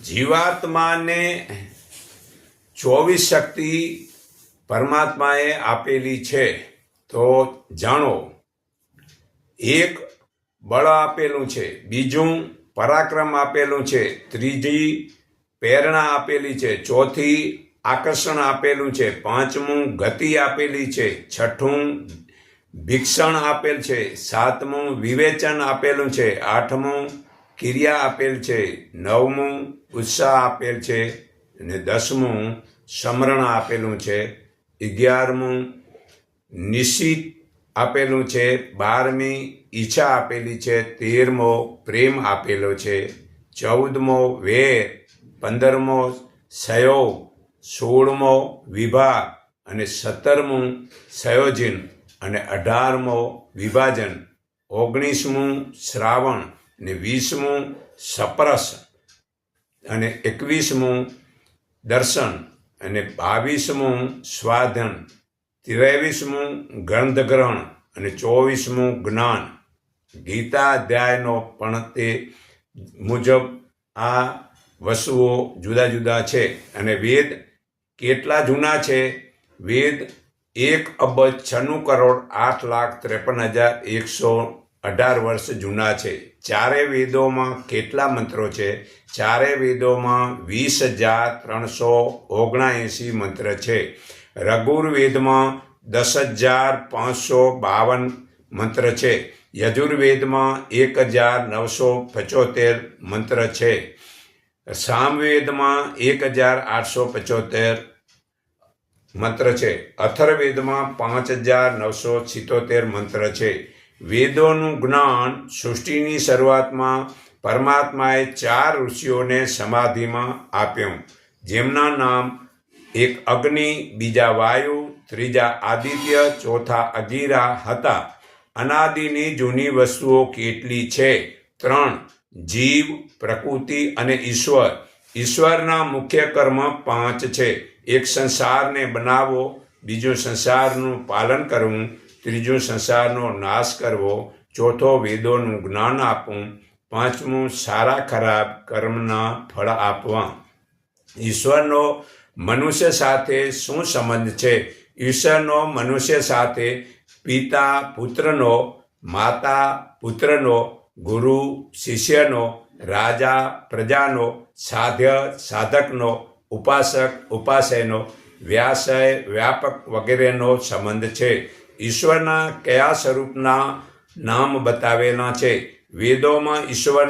જીવાત્માને 24 શક્તિ પરમાત્માએ આપેલી છે. તો જાણો, એક બળ આપેલું છે, બીજું પરાક્રમ આપેલું છે, ત્રીજી પ્રેરણા આપેલી છે, ચોથી આકર્ષણ આપેલું છે, પાંચમું ગતિ આપેલી છે, છઠ્ઠું ભિક્ષણ આપેલ છે, સાતમું વિવેચન આપેલું છે, આઠમું ક્રિયા આપેલ છે, નવમું ઉત્સાહ આપેલ છે, અને 10મું સ્મરણ આપેલું છે, 11મું નિશ્ચિત આપેલું છે, 12મી ઈચ્છા આપેલી છે, 13મો પ્રેમ આપેલો છે, 14મો વેર, 15મો સહયોગ, 16મો વિભાગ, અને 17મું સંયોજન, અને 18મો વિભાજન, 19મું શ્રાવણ, અને 20મું સપરસ, અને 21મું દર્શન, અને 22મું સ્વાધન, 23મું ગ્રંથગ્રહણ, અને 24મું જ્ઞાન. ગીતા અધ્યાયનો પણ તે મુજબ આ વસ્તુઓ જુદા જુદા છે. અને વેદ કેટલા જૂના છે? વેદ 1,96,08,53,118 વર્ષ જૂના છે. ચારે વેદોમાં કેટલા મંત્રો છે? ચારે વેદોમાં 20,379 મંત્ર છે. ઋગ્વેદમાં 10,552 મંત્ર છે. યજુર્વેદમાં 1,975 મંત્ર છે. સામવેદમાં 1,875 મંત્ર છે. અથર્વવેદમાં 5,977 મંત્ર છે. વેદોનું જ્ઞાન સૃષ્ટિની શરૂઆતમાં પરમાત્માએ 4 ઋષિઓને સમાધિમાં આપ્યું, જેમના નામ એક અગ્નિ, બીજા વાયુ, ત્રીજા આદિત્ય, ચોથા અગિરા હતા. અનાદિની જૂની વસ્તુઓ કેટલી છે? 3. જીવ, પ્રકૃતિ અને ઈશ્વર. ઈશ્વરના મુખ્ય કર્મ 5 છે. એક સંસારને બનાવવો, બીજું સંસારનું પાલન કરવું, ત્રીજું સંસારનો નાશ કરવો, ચોથો વેદોનું જ્ઞાન આપવું, પાંચમું સારા ખરાબ કર્મના ફળ આપવા. ઈશ્વરનો મનુષ્ય સાથે શું સંબંધ છે? ઈશ્વરનો મનુષ્ય સાથે પિતા પુત્રનો, માતા પુત્રનો, ગુરુ શિષ્યનો, રાજા પ્રજાનો, સાધ્ય સાધકનો, ઉપાસક ઉપાસ્યનો, વ્યાસય વ્યાપક વગેરેનો સંબંધ છે. ઈશ્વરના કયા સ્વરૂપના નામ બતાવેલા છે? વેદોમાં ઈશ્વર